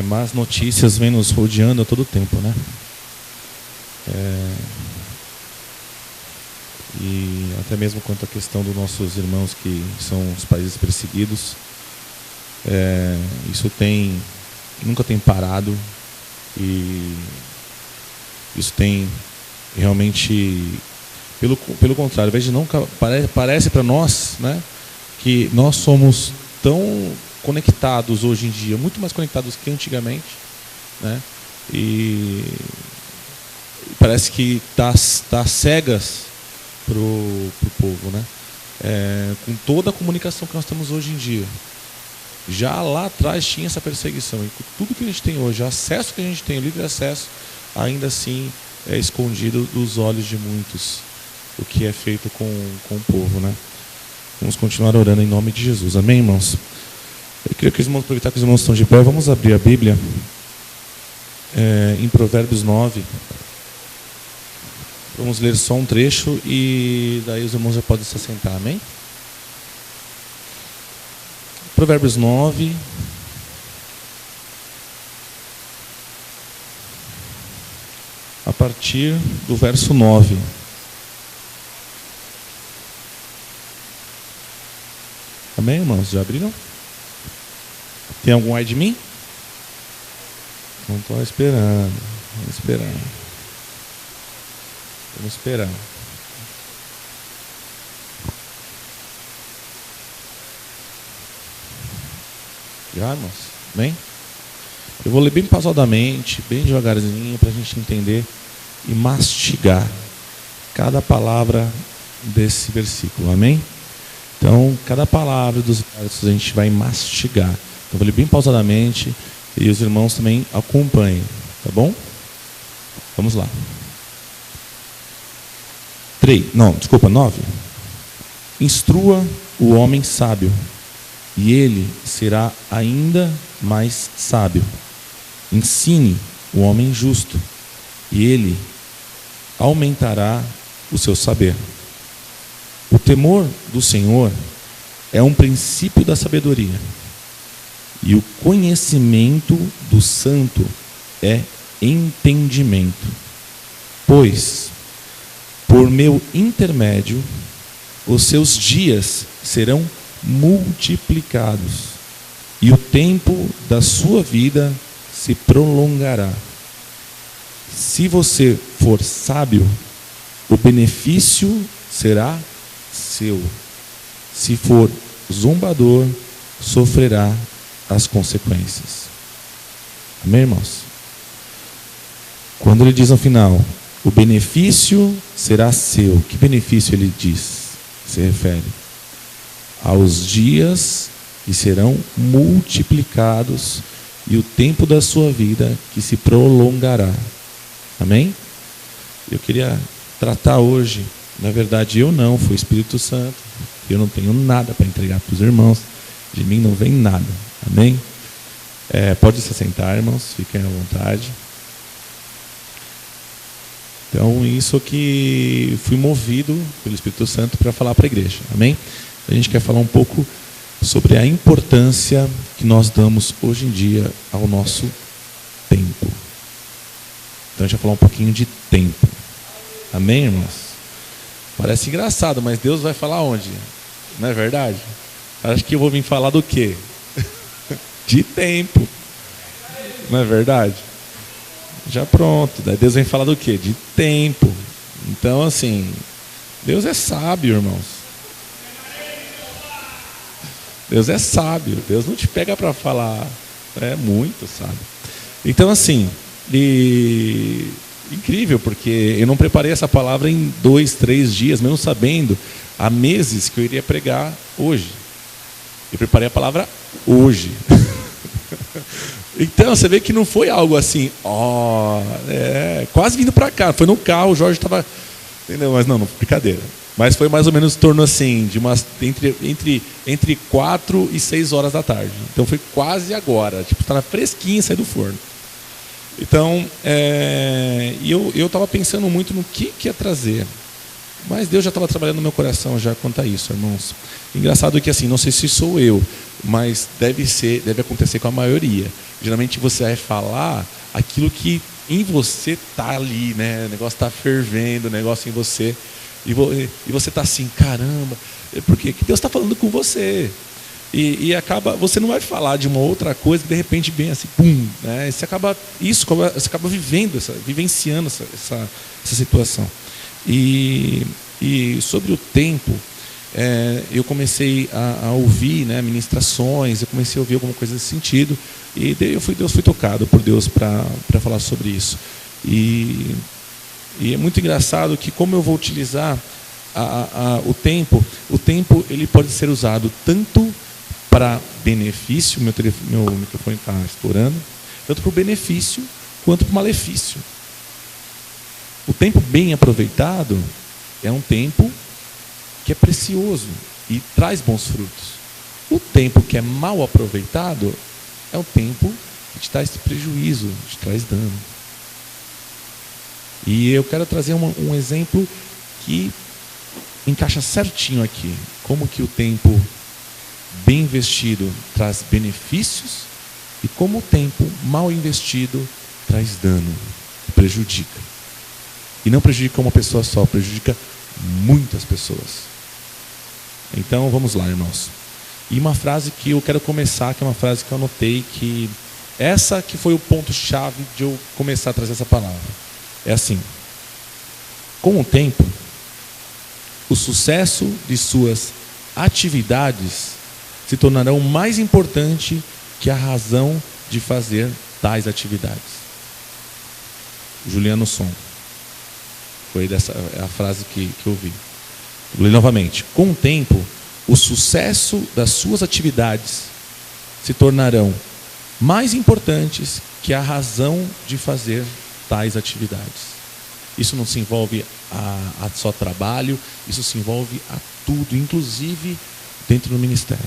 Más notícias vêm nos rodeando a todo tempo, né? E até mesmo quanto à questão dos nossos irmãos que são os países perseguidos, isso nunca tem parado, e isso tem realmente, pelo contrário, ao invés de não, parece para nós, né, que nós somos tão conectados hoje em dia, muito mais conectados que antigamente, né, e parece que tá cegas pro povo, né, com toda a comunicação que nós temos hoje em dia. Já lá atrás tinha essa perseguição, e com tudo que a gente tem hoje, o acesso que a gente tem, o livre acesso, ainda assim é escondido dos olhos de muitos o que é feito com o povo, né? Vamos continuar orando em nome de Jesus, amém, irmãos? Eu queria que os irmãos, aproveitar que os irmãos estão de pé, vamos abrir a Bíblia em Provérbios 9. Vamos ler só um trecho e daí os irmãos já podem se assentar, amém? Provérbios 9, a partir do verso 9. Amém, irmãos? Já abriram? Tem algum ai de mim? Não estou esperando. Vamos esperar. Vamos esperar. Já, irmãos? Bem? Eu vou ler bem pausadamente, bem devagarzinho, para a gente entender e mastigar cada palavra desse versículo, amém? Então, cada palavra dos versos a gente vai mastigar. Então, vou ler bem pausadamente e os irmãos também acompanhem, tá bom? Vamos lá. 9. Instrua o homem sábio, e ele será ainda mais sábio. Ensine o homem justo, e ele aumentará o seu saber. O temor do Senhor é um princípio da sabedoria, e o conhecimento do santo é entendimento. Pois, por meu intermédio, os seus dias serão multiplicados, e o tempo da sua vida se prolongará. Se você for sábio, o benefício será seu. Se for zombador, sofrerá as consequências. Amém, irmãos? Quando ele diz no final, o benefício será seu, que benefício ele diz? Se refere aos dias que serão multiplicados e o tempo da sua vida que se prolongará. Amém? Eu queria tratar hoje, na verdade eu não, foi o Espírito Santo, eu não tenho nada para entregar para os irmãos, de mim não vem nada. Amém? Pode se sentar, irmãos, fiquem à vontade. Então, isso que fui movido pelo Espírito Santo para falar para a igreja. Amém? A gente quer falar um pouco sobre a importância que nós damos hoje em dia ao nosso tempo. Então, a gente vai falar um pouquinho de tempo. Amém, irmãos? Parece engraçado, mas Deus vai falar onde? Não é verdade? Acho que eu vou vir falar do quê? De tempo. Não é verdade? Já pronto. Daí Deus vem falar do quê? De tempo. Então, assim, Deus é sábio, irmãos. Deus é sábio. Deus não te pega para falar. É muito sábio. Então, assim, incrível, porque eu não preparei essa palavra em 2, 3 dias, mesmo sabendo há meses que eu iria pregar hoje. Eu preparei a palavra hoje. Então, você vê que não foi algo assim, quase vindo para cá. Foi no carro, o Jorge estava... Entendeu? Mas não, brincadeira. Mas foi mais ou menos em torno assim, de entre 4 e 6 horas da tarde. Então foi quase agora. Tipo, estava fresquinho, saiu do forno. Então, eu estava pensando muito no que ia trazer. Mas Deus já estava trabalhando no meu coração já quanto a isso, irmãos. Engraçado que assim, não sei se sou eu, mas deve acontecer com a maioria. Geralmente você vai falar aquilo que em você está ali, né? O negócio está fervendo, o negócio em você. E você está assim, caramba, porque Deus está falando com você. E acaba, você não vai falar de uma outra coisa que de repente vem assim, pum, né? Você acaba vivenciando essa situação. E sobre o tempo, eu comecei a ouvir, né, ministrações, eu comecei a ouvir alguma coisa nesse sentido, e Deus fui tocado por Deus para falar sobre isso. E é muito engraçado que, como eu vou utilizar o tempo ele pode ser usado tanto para benefício, meu microfone está estourando, tanto para o benefício quanto para o malefício. O tempo bem aproveitado é um tempo que é precioso e traz bons frutos. O tempo que é mal aproveitado é um tempo que te traz prejuízo, te traz dano. E eu quero trazer um exemplo que encaixa certinho aqui. Como que o tempo bem investido traz benefícios e como o tempo mal investido traz dano, prejudica. E não prejudica uma pessoa só, prejudica muitas pessoas. Então vamos lá, irmãos. E uma frase que eu quero começar, que é uma frase que eu anotei, que essa que foi o ponto-chave de eu começar a trazer essa palavra. É assim: com o tempo, o sucesso de suas atividades se tornarão mais importante que a razão de fazer tais atividades. Juliano Som. Foi a frase que eu vi. Vou ler novamente. Com o tempo, o sucesso das suas atividades se tornarão mais importantes que a razão de fazer tais atividades. Isso não se envolve a só trabalho, isso se envolve a tudo, inclusive dentro do ministério.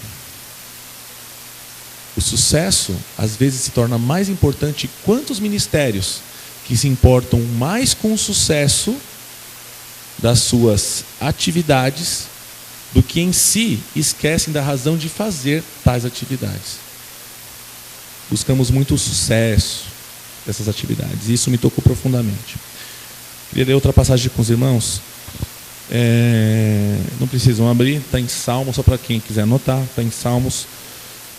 O sucesso, às vezes, se torna mais importante. Quantos ministérios que se importam mais com o sucesso das suas atividades do que em si esquecem da razão de fazer tais atividades? Buscamos muito o sucesso dessas atividades, e isso me tocou profundamente. Queria ler outra passagem com os irmãos. Não precisam abrir, está em Salmos, só para quem quiser anotar, está em Salmos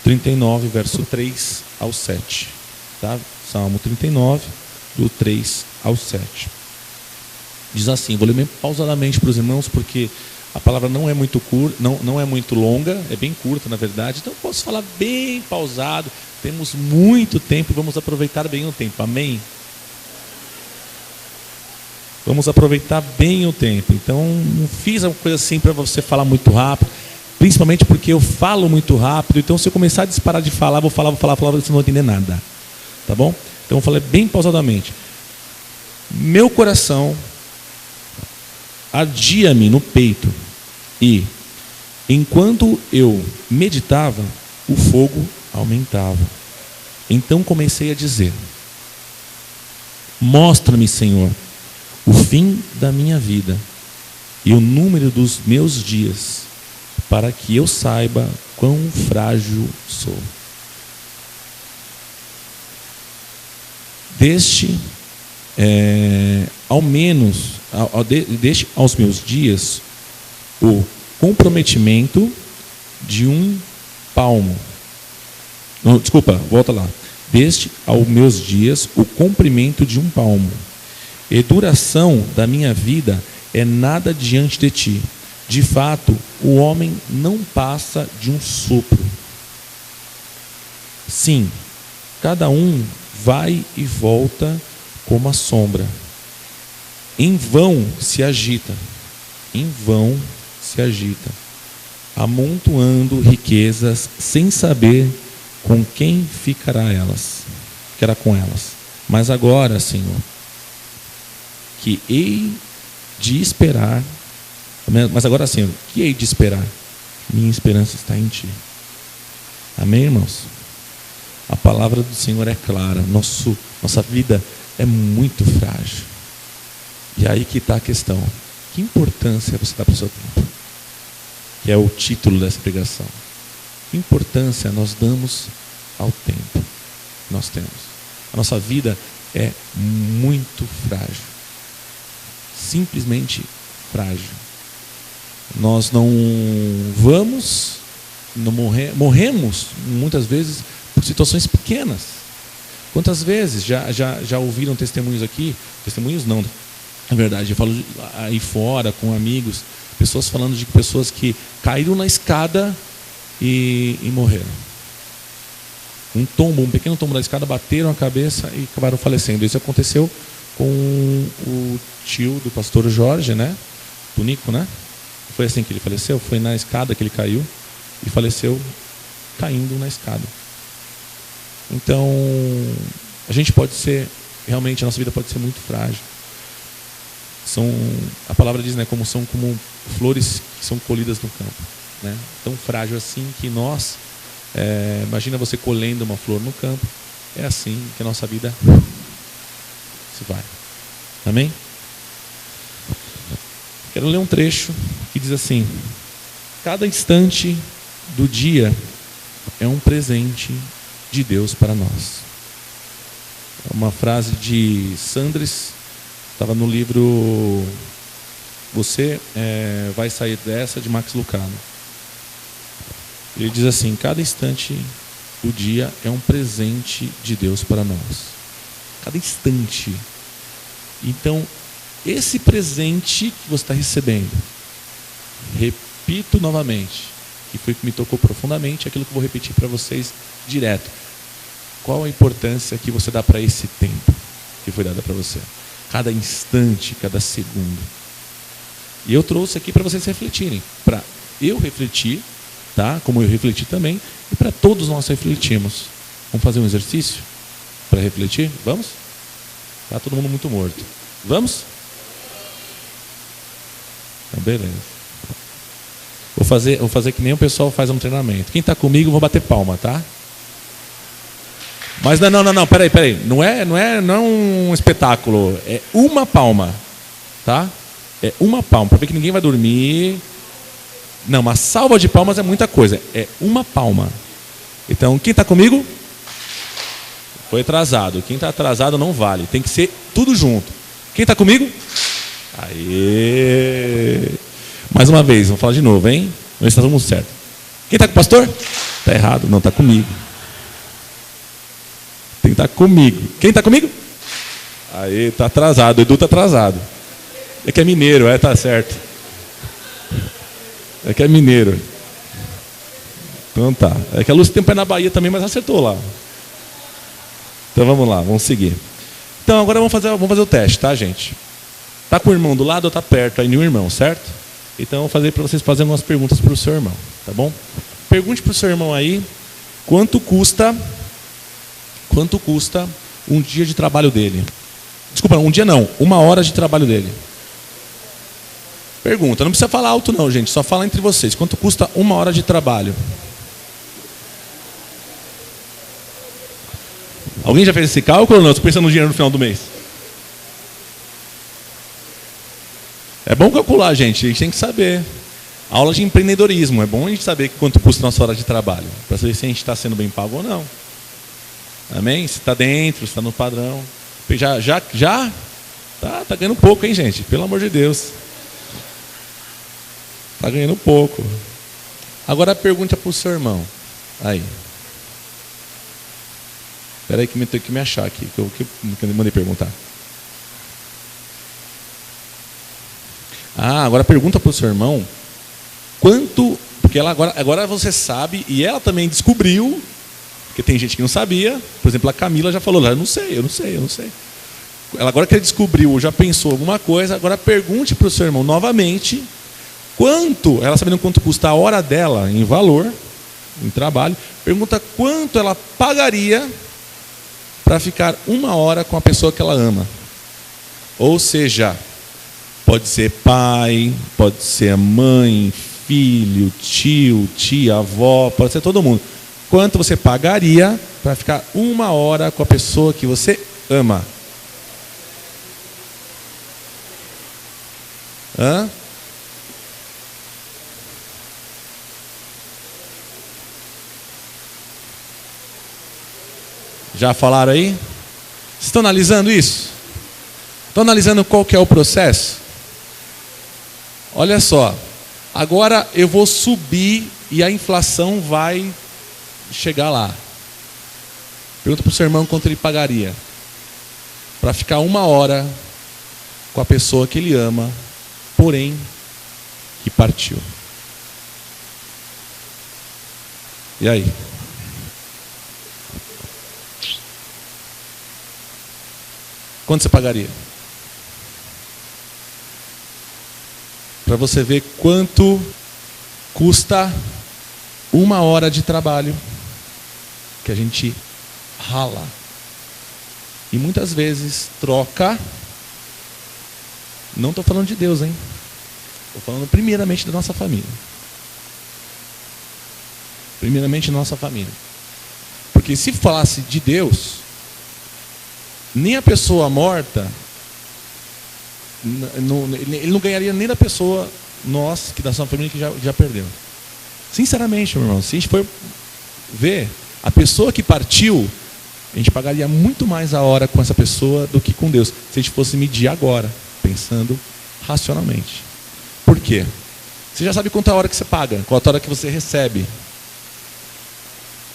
39, verso 3 ao 7. Tá? Salmo 39, do 3 ao 7. Diz assim, vou ler bem pausadamente para os irmãos, porque a palavra não é muito curta, não é muito longa, é bem curta na verdade, então posso falar bem pausado, temos muito tempo e vamos aproveitar bem o tempo, amém? Vamos aproveitar bem o tempo. Então não fiz uma coisa assim para você falar muito rápido, principalmente porque eu falo muito rápido, então se eu começar a disparar de falar, vou falar, vocês não vão entender nada, tá bom? Então eu falei bem pausadamente. Meu coração ardia-me no peito, e enquanto eu meditava, o fogo aumentava. Então comecei a dizer: mostra-me, Senhor, o fim da minha vida e o número dos meus dias, para que eu saiba quão frágil sou. Deixe aos meus dias o comprometimento de um palmo. Não, desculpa, volta lá. Deixe aos meus dias o comprimento de um palmo. E duração da minha vida é nada diante de ti. De fato, o homem não passa de um sopro. Sim, cada um vai e volta como a sombra. Em vão se agita, amontoando riquezas sem saber com quem ficará com elas. Mas agora, Senhor, que hei de esperar, minha esperança está em Ti. Amém, irmãos? A palavra do Senhor é clara, nossa vida é muito frágil. E aí que está a questão: que importância você dá para o seu tempo? Que é o título dessa pregação. Que importância nós damos ao tempo? que nós temos. A nossa vida é muito frágil. Simplesmente frágil. Nós não vamos, não morremos muitas vezes por situações pequenas. Quantas vezes já ouviram testemunhos aqui? Testemunhos não, na verdade, eu falo aí fora com amigos, pessoas falando de pessoas que caíram na escada e morreram. Um pequeno tombo da escada, bateram a cabeça e acabaram falecendo. Isso aconteceu com o tio do pastor Jorge, né? Do Nico, né? Foi assim que ele faleceu, foi na escada que ele caiu e faleceu caindo na escada. Então, a gente pode ser, realmente a nossa vida pode ser muito frágil. A palavra diz, né, são como flores que são colhidas no campo, né? Tão frágil assim que nós, imagina você colhendo uma flor no campo, é assim que a nossa vida se vai. Amém? Quero ler um trecho que diz assim: cada instante do dia é um presente de Deus para nós. É uma frase de Sanders, estava no livro Você Vai Sair Dessa, de Max Lucado. Ele diz assim: cada instante do dia é um presente de Deus para nós. Cada instante. Então, esse presente que você está recebendo, repito novamente, que foi que me tocou profundamente, aquilo que eu vou repetir para vocês direto. Qual a importância que você dá para esse tempo que foi dado para você? Cada instante, cada segundo. E eu trouxe aqui para vocês refletirem, para eu refletir, tá? Como eu refleti também, e para todos nós refletirmos. Vamos fazer um exercício para refletir? Vamos? Tá todo mundo muito morto. Vamos? Então, beleza. Vou fazer que nem o pessoal faz no treinamento. Quem está comigo, vou bater palma, tá? Mas não, peraí. Não é um espetáculo. É uma palma, tá? É uma palma, para ver que ninguém vai dormir. Não, uma salva de palmas é muita coisa. É uma palma. Então, quem está comigo? Foi atrasado. Quem está atrasado não vale. Tem que ser tudo junto. Quem está comigo? Aê! Mais uma vez, vamos falar de novo, hein? Vamos ver se está todo mundo certo. Quem está com o pastor? Está errado. Não, está comigo. Tem que estar comigo. Quem está comigo? Aí, está atrasado. O Edu está atrasado. É que é mineiro, tá certo. É que é mineiro. Então tá. É que a Lúcia tem um pé na Bahia também, mas acertou lá. Então vamos lá, vamos seguir. Então agora vamos fazer o teste, tá, gente? Tá com o irmão do lado ou tá perto aí nenhum irmão, certo? Então eu vou fazer para vocês fazerem algumas perguntas para o seu irmão, tá bom? Pergunte para o seu irmão aí quanto custa um dia de trabalho dele. Desculpa, um dia não, 1 hora de trabalho dele. Pergunta, não precisa falar alto não, gente, só fala entre vocês. Quanto custa 1 hora de trabalho? Alguém já fez esse cálculo ou não? Estou pensando no dinheiro no final do mês. É bom calcular, gente, a gente tem que saber. Aula de empreendedorismo, é bom a gente saber quanto custa a nossa hora de trabalho, para saber se a gente está sendo bem pago ou não. Amém? Se está dentro, se está no padrão. Já? Tá ganhando pouco, hein, gente? Pelo amor de Deus. Está ganhando pouco. Agora pergunta para o seu irmão. Aí. Espera aí que eu tenho que me achar aqui, que eu mandei perguntar. Agora pergunta para o seu irmão quanto, porque ela agora você sabe, e ela também descobriu, porque tem gente que não sabia, por exemplo, a Camila já falou, eu não sei. Ela agora que ela descobriu, já pensou alguma coisa, agora pergunte para o seu irmão novamente, ela sabendo quanto custa a hora dela em valor, em trabalho, pergunta quanto ela pagaria para ficar 1 hora com a pessoa que ela ama. Ou seja, pode ser pai, pode ser mãe, filho, tio, tia, avó, pode ser todo mundo. Quanto você pagaria para ficar 1 hora com a pessoa que você ama? Hã? Já falaram aí? Vocês estão analisando isso? Estão analisando qual que é o processo? Olha só. Agora eu vou subir e a inflação vai chegar lá. Pergunta para o seu irmão quanto ele pagaria para ficar 1 hora com a pessoa que ele ama, porém que partiu. E aí? Quanto você pagaria? Para você ver quanto custa 1 hora de trabalho que a gente rala. E muitas vezes troca. Não estou falando de Deus, hein? Estou falando primeiramente da nossa família. Primeiramente da nossa família. Porque se falasse de Deus, nem a pessoa morta, ele não ganharia nem da pessoa, nós, que da sua família, que já perdeu. Sinceramente, meu irmão, se a gente for ver, a pessoa que partiu, a gente pagaria muito mais a hora com essa pessoa do que com Deus, se a gente fosse medir agora, pensando racionalmente. Por quê? Você já sabe quanta hora que você paga, quanta hora que você recebe.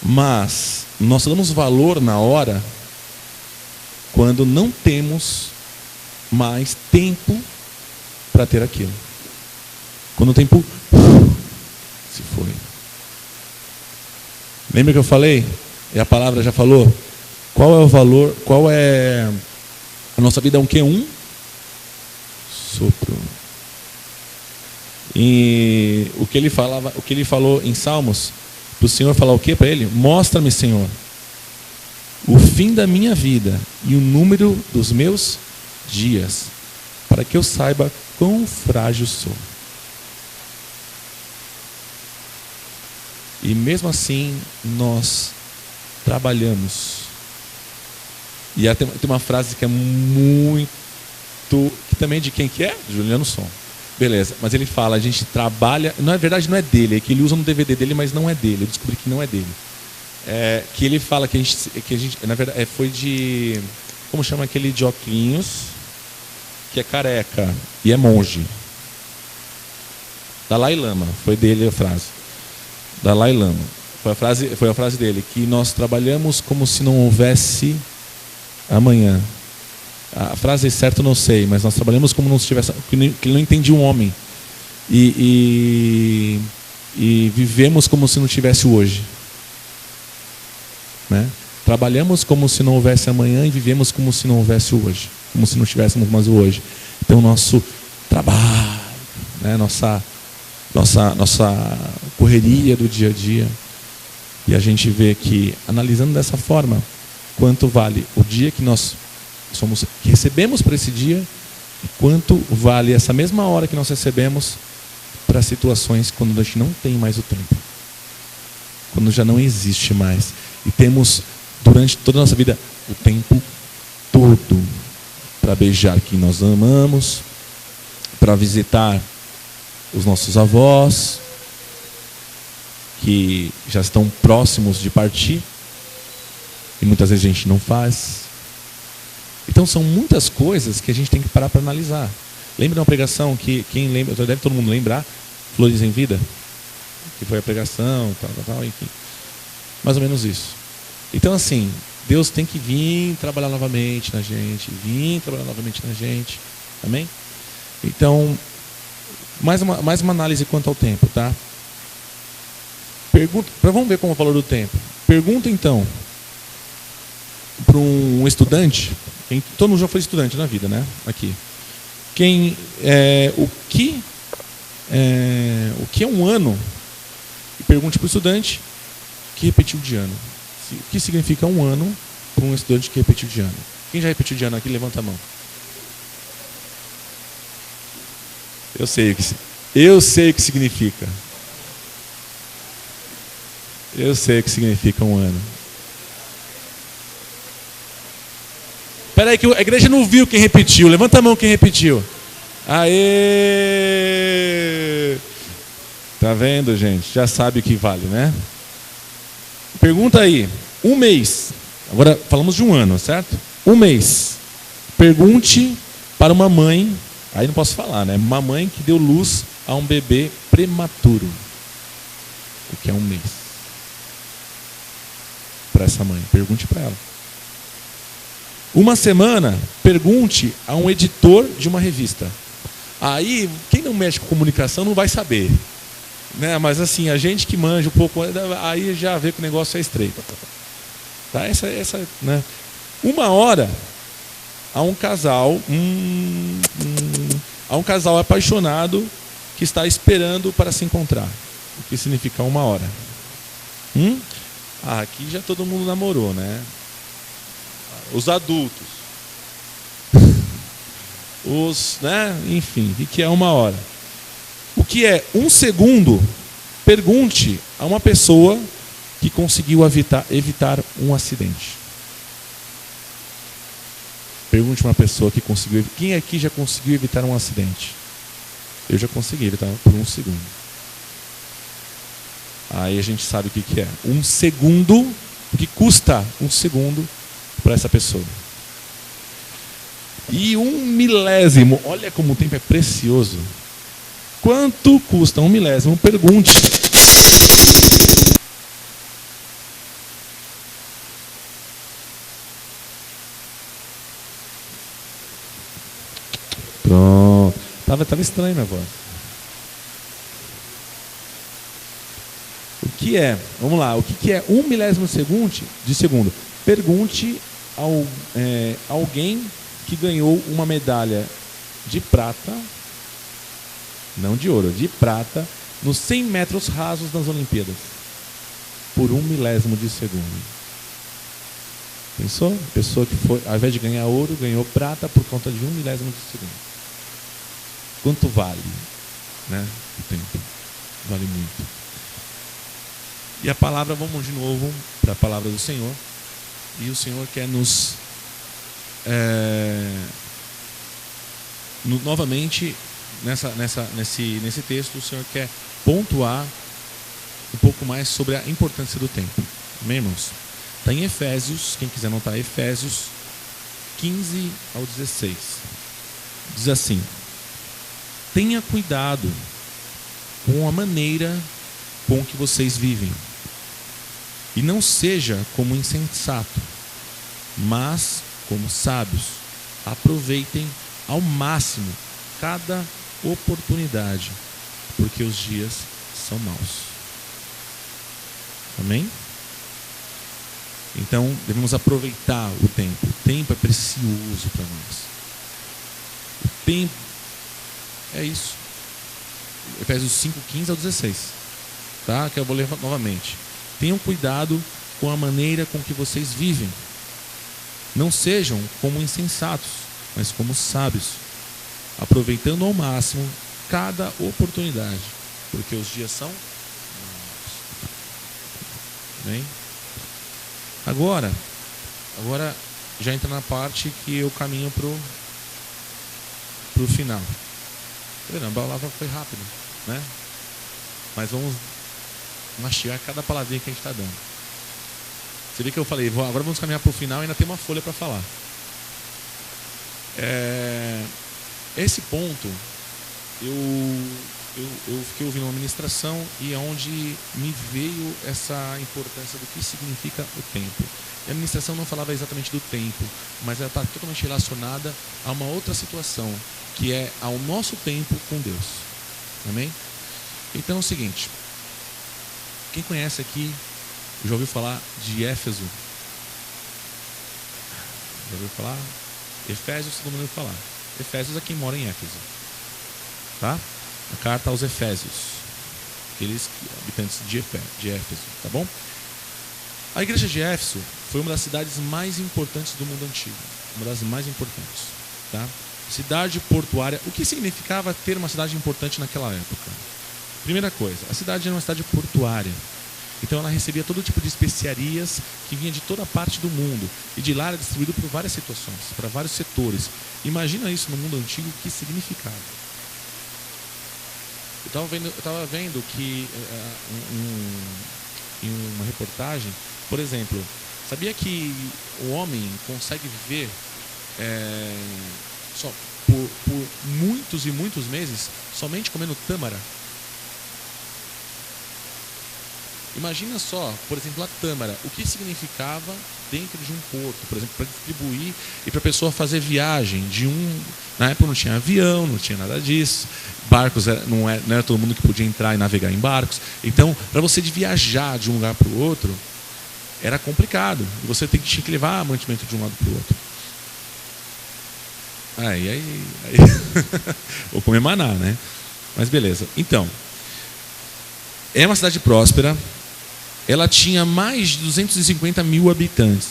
Mas nós damos valor na hora quando não temos mais tempo para ter aquilo. Quando o tempo se foi. Lembra que eu falei? E a palavra já falou? Qual é o valor? Qual é a nossa vida? É um quê? Um sopro. E o que ele falava, o que ele falou em Salmos, para o Senhor falar o que para ele? Mostra-me, Senhor, o fim da minha vida e o número dos meus dias, para que eu saiba quão frágil sou. E mesmo assim nós trabalhamos. E tem uma frase que é muito, que também é de quem que é? Juliano Som. Beleza, mas ele fala, a gente trabalha, na verdade não é dele, é que ele usa no DVD dele, mas não é dele, eu descobri que não é dele. Que ele fala que a gente na verdade, foi de, como chama aquele de óculos, que é careca e é monge. Dalai Lama, foi dele a frase. Dalai Lama, foi a frase dele, que nós trabalhamos como se não houvesse amanhã. A frase certa eu não sei, mas nós trabalhamos como não se tivesse, que ele não entendia um homem. E vivemos como se não tivesse o hoje. Né? Trabalhamos como se não houvesse amanhã e vivemos como se não houvesse o hoje. Como se não tivéssemos mais o hoje. Então, nosso trabalho, né? nossa correria do dia a dia. E a gente vê que, analisando dessa forma, quanto vale o dia que nós que recebemos para esse dia e quanto vale essa mesma hora que nós recebemos para situações quando a gente não tem mais o tempo, quando já não existe mais e temos durante toda a nossa vida o tempo todo para beijar quem nós amamos, para visitar os nossos avós que já estão próximos de partir e muitas vezes a gente não faz. Então são muitas coisas que a gente tem que parar para analisar. Lembra de uma pregação que, quem lembra, deve todo mundo lembrar, Flores em Vida? Que foi a pregação, tal, enfim. Mais ou menos isso. Então assim, Deus tem que vir trabalhar novamente na gente, Amém? Então, mais uma análise quanto ao tempo, tá? Vamos ver como é o valor do tempo. Pergunta então para um estudante. Todo mundo já foi estudante na vida, né? Aqui. O que é um ano? E pergunte para o estudante que repetiu de ano. O que significa um ano para um estudante que repetiu de ano? Quem já repetiu de ano aqui, levanta a mão. Eu sei o que significa. Eu sei o que significa um ano. Espera aí que a igreja não viu quem repetiu. Levanta a mão quem repetiu. Aê! Tá vendo, gente? Já sabe o que vale, né? Pergunta aí. Um mês. Agora, falamos de um ano, certo? Um mês. Pergunte para uma mãe, aí não posso falar, né? Uma mãe que deu luz a um bebê prematuro. O que é um mês? Para essa mãe, pergunte para ela. Uma semana, pergunte a um editor de uma revista. Aí, quem não mexe com comunicação não vai saber, né? Mas assim, a gente que manja um pouco, aí já vê que o negócio é estreito. Tá? Essa, né? Uma hora a um casal, a um casal apaixonado que está esperando para se encontrar. O que significa uma hora? Aqui já todo mundo namorou, né? Os adultos. Né? Enfim, o que é uma hora? O que é um segundo? Pergunte a uma pessoa que conseguiu evitar um acidente. Pergunte a uma pessoa que conseguiu. Quem aqui já conseguiu evitar um acidente? Eu já consegui evitar por um segundo. Aí a gente sabe o que é. Um segundo, o que custa um segundo para essa pessoa. E 1 milésimo, olha como o tempo é precioso. Quanto custa 1 milésimo? Pergunte. Pronto. Tava estranho minha voz. O que é? Vamos lá. O que é 1 milésimo de segundo? Pergunte a alguém que ganhou uma medalha de prata, não de ouro, de prata, nos 100 metros rasos das Olimpíadas. Por 1 milésimo de segundo. Pensou? Pessoa que foi, ao invés de ganhar ouro, ganhou prata por conta de 1 milésimo de segundo. Quanto vale, né, o tempo? Vale muito. E a palavra, vamos de novo para a palavra do Senhor. E o Senhor quer nos novamente nesse texto, o Senhor quer pontuar um pouco mais sobre a importância do tempo. Amém, irmãos? Está em Efésios, quem quiser anotar, Efésios 15 ao 16. Diz assim: tenha cuidado com a maneira com que vocês vivem, e não seja como insensato, mas como sábios. Aproveitem ao máximo cada oportunidade, porque os dias são maus. Amém? Então, devemos aproveitar o tempo. O tempo é precioso para nós. O tempo é isso. Efésios 5, 15 ao 16. Tá? Que eu vou ler novamente. Tenham cuidado com a maneira com que vocês vivem. Não sejam como insensatos, mas como sábios, aproveitando ao máximo cada oportunidade, porque os dias são maus. Bem? Agora já entra na parte que eu caminho pro final. A palavra foi rápida, né? Mas vamos mastigar cada palavrinha que a gente está dando. Você vê que eu falei, agora vamos caminhar para o final e ainda tem uma folha para falar. Esse ponto, eu fiquei ouvindo uma ministração e é onde me veio essa importância do que significa o tempo. E a ministração não falava exatamente do tempo, mas ela está totalmente relacionada a uma outra situação, que é ao nosso tempo com Deus. Amém? Então é o seguinte, quem conhece aqui, já ouviu falar de Éfeso? Já ouviu falar? Efésios, todo mundo ouviu falar. Efésios é quem mora em Éfeso. Tá? A carta aos Efésios. Aqueles habitantes de Éfeso. Tá bom? A igreja de Éfeso foi uma das cidades mais importantes do mundo antigo. Uma das mais importantes. Tá? Cidade portuária. O que significava ter uma cidade importante naquela época? Primeira coisa, a cidade era uma cidade portuária. Então ela recebia todo tipo de especiarias que vinha de toda parte do mundo. E de lá era distribuído por várias situações, para vários setores. Imagina isso no mundo antigo, o que significava. Eu estava vendo que em uma reportagem, por exemplo, Sabia que o homem consegue viver só por muitos e muitos meses somente comendo tâmara? Imagina só, por exemplo, a tâmara, o que significava dentro de um porto, por exemplo, para distribuir e para a pessoa fazer viagem na época não tinha avião, não tinha nada disso, barcos, não era todo mundo que podia entrar e navegar em barcos, então para você viajar de um lugar para o outro era complicado, e você tinha que levar mantimento de um lado para o outro. Aí vou comer maná, né? Mas beleza. Então, é uma cidade próspera. Ela tinha mais de 250 mil habitantes.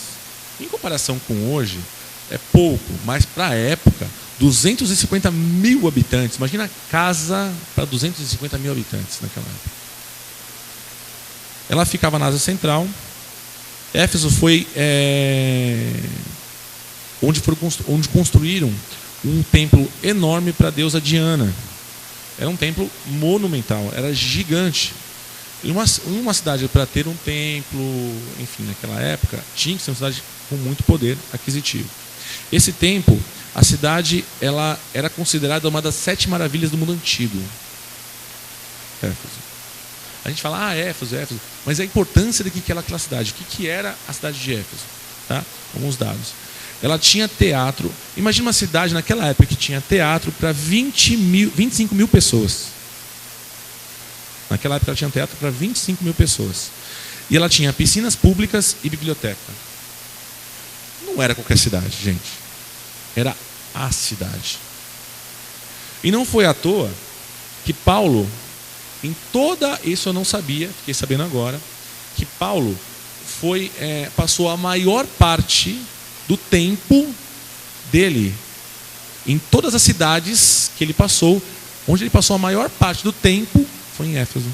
Em comparação com hoje, é pouco, mas para a época, 250 mil habitantes. Imagina a casa para 250 mil habitantes naquela época. Ela ficava na Ásia Central. Éfeso foi onde construíram um templo enorme para a deusa Diana. Era um templo monumental, era gigante. Uma cidade para ter um templo, enfim, naquela época, tinha que ser uma cidade com muito poder aquisitivo. Esse tempo, a cidade ela era considerada uma das 7 maravilhas do mundo antigo. Éfeso. A gente fala, Éfeso, mas a importância de que era aquela cidade, o que era a cidade de Éfeso? Tá? Alguns dados. Ela tinha teatro. Imagina uma cidade naquela época que tinha teatro para 25 mil pessoas. Naquela época ela tinha teatro para 25 mil pessoas. E ela tinha piscinas públicas e biblioteca. Não era qualquer cidade, gente. Era a cidade. E não foi à toa que Paulo, isso eu não sabia, fiquei sabendo agora, que Paulo passou a maior parte do tempo dele em todas as cidades que ele passou, onde ele passou a maior parte do tempo foi em Éfeso.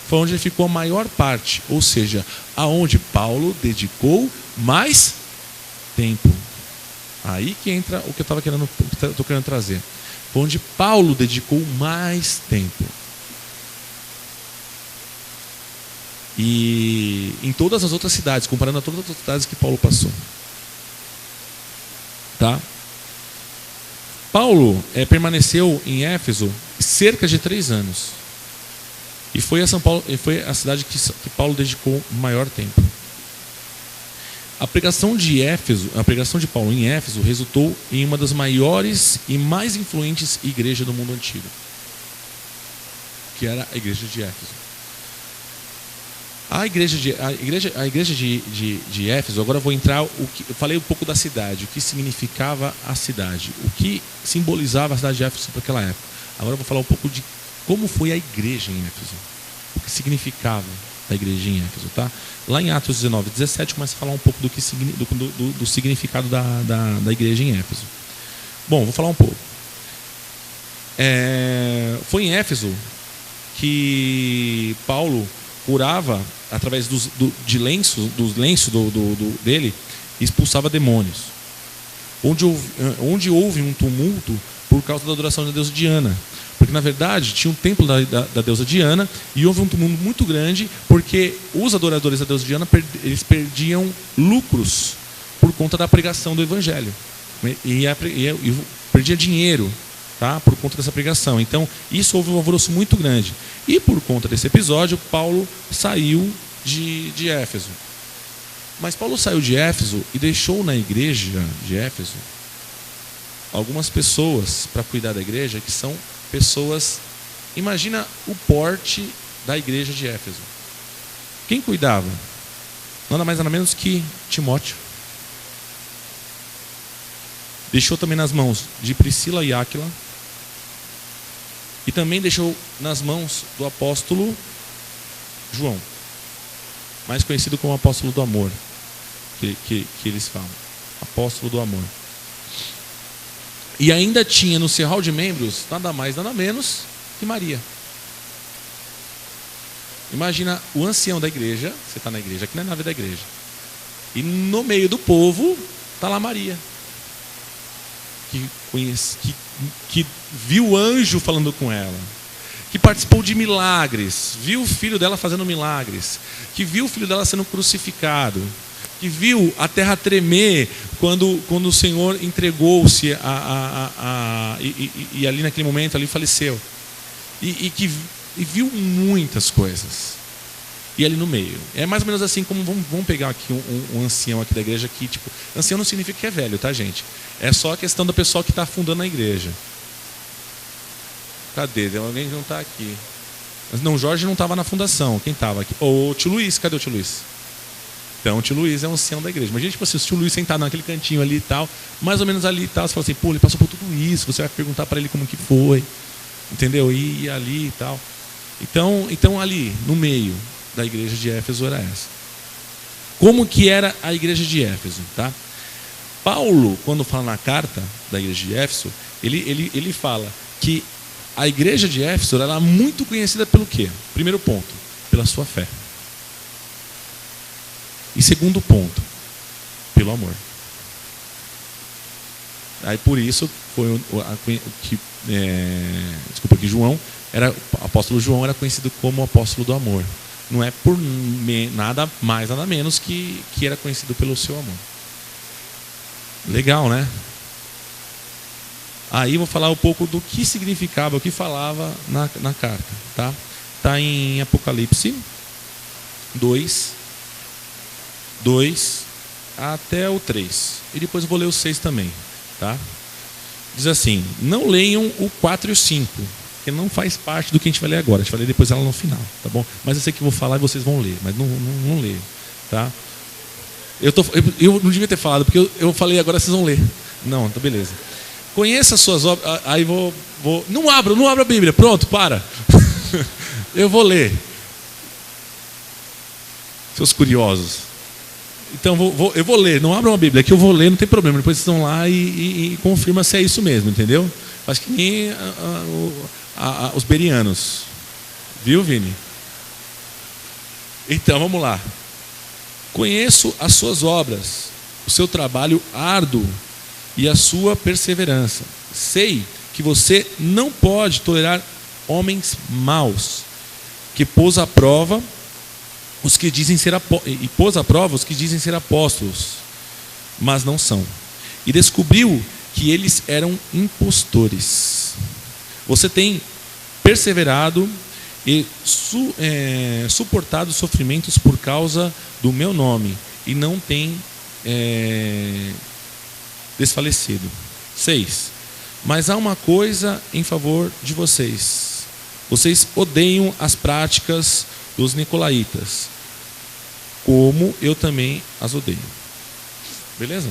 Foi onde ele ficou a maior parte, ou seja, aonde Paulo dedicou mais tempo. Aí que entra o que eu estou querendo trazer. Foi onde Paulo dedicou mais tempo. E em todas as outras cidades, comparando a todas as outras cidades que Paulo passou. Tá? Paulo permaneceu em Éfeso cerca de 3 anos. E foi a cidade que Paulo dedicou maior tempo. A pregação de Paulo em Éfeso resultou em uma das maiores e mais influentes igrejas do mundo antigo, que era a igreja de Éfeso. A igreja de Éfeso, agora eu vou entrar, eu falei um pouco da cidade, o que significava a cidade, o que simbolizava a cidade de Éfeso para aquela época. Agora eu vou falar um pouco de como foi a igreja em Éfeso, o que significava a igreja em Éfeso, tá? Lá em Atos 19, 17, começa a falar um pouco do significado da igreja em Éfeso. Bom, vou falar um pouco. Foi em Éfeso que Paulo curava através dos lenços dele, expulsava demônios. Onde houve um tumulto por causa da adoração da deusa Diana. Porque, na verdade, tinha um templo da deusa Diana e houve um tumulto muito grande porque os adoradores da deusa Diana eles perdiam lucros por conta da pregação do evangelho. E perdia dinheiro, tá, por conta dessa pregação. Então, isso houve um alvoroço muito grande. E por conta desse episódio, Paulo saiu de Éfeso. Mas Paulo saiu de Éfeso e deixou na igreja de Éfeso algumas pessoas para cuidar da igreja, que são pessoas... Imagina o porte da igreja de Éfeso. Quem cuidava? Nada mais nada menos que Timóteo. Deixou também nas mãos de Priscila e Áquila. E também deixou nas mãos do apóstolo João, mais conhecido como apóstolo do amor, que eles falam, apóstolo do amor. E ainda tinha no seu hall de membros nada mais, nada menos que Maria. Imagina o ancião da igreja, você está na igreja, aqui na nave da igreja, e no meio do povo está lá Maria, que viu o anjo falando com ela, que participou de milagres, viu o filho dela fazendo milagres, que viu o filho dela sendo crucificado, que viu a terra tremer quando o Senhor entregou-se e ali naquele momento ali faleceu, e viu muitas coisas. E ali no meio, é mais ou menos assim como vamos pegar aqui um ancião aqui da igreja que, tipo, ancião não significa que é velho, tá, gente? É só a questão da pessoa que está fundando a igreja. Cadê? Tem alguém que não está aqui. Mas não, Jorge não estava na fundação. Quem estava aqui? O tio Luiz, cadê o tio Luiz? Então o tio Luiz é um ancião da igreja. Imagina, tipo assim, o tio Luiz sentado naquele cantinho ali e tal, mais ou menos ali e tal, você fala assim, pô, ele passou por tudo isso, você vai perguntar para ele como que foi, entendeu? E ali e tal. Então ali, no meio da igreja de Éfeso era essa. Como que era a igreja de Éfeso, tá? Paulo, quando fala na carta da igreja de Éfeso, ele fala que a igreja de Éfeso era muito conhecida pelo quê? Primeiro ponto, pela sua fé. E segundo ponto, pelo amor. Aí por isso foi que João o apóstolo João era conhecido como o apóstolo do amor. Não é por nada mais, nada menos que era conhecido pelo seu amor. Legal, né? Aí vou falar um pouco do que significava, o que falava na carta, tá? Está em Apocalipse 2 até o 3. E depois eu vou ler o 6 também, tá? Diz assim, não leiam o 4 e o 5, porque não faz parte do que a gente vai ler agora. A gente vai ler depois ela no final, tá bom? Mas eu sei que vou falar e vocês vão ler, mas não leiam, tá? Eu não devia ter falado, porque eu falei agora vocês vão ler. Não, tá beleza. Conheça as suas obras. Aí vou. Não abra a Bíblia. Pronto, para. Eu vou ler. Seus curiosos. Então eu vou ler. Não abram a Bíblia, que eu vou ler, não tem problema. Depois vocês vão lá e confirma se é isso mesmo, entendeu? Acho que nem os berianos. Viu, Vini? Então vamos lá. Conheço as suas obras, o seu trabalho árduo e a sua perseverança. Sei que você não pode tolerar homens maus, que pôs à prova os que dizem ser apóstolos, mas não são. E descobriu que eles eram impostores. Você tem perseverado e suportado sofrimentos por causa do meu nome e não tem desfalecido. 6. Mas há uma coisa em favor de vocês. Vocês odeiam as práticas dos nicolaítas, como eu também as odeio. Beleza?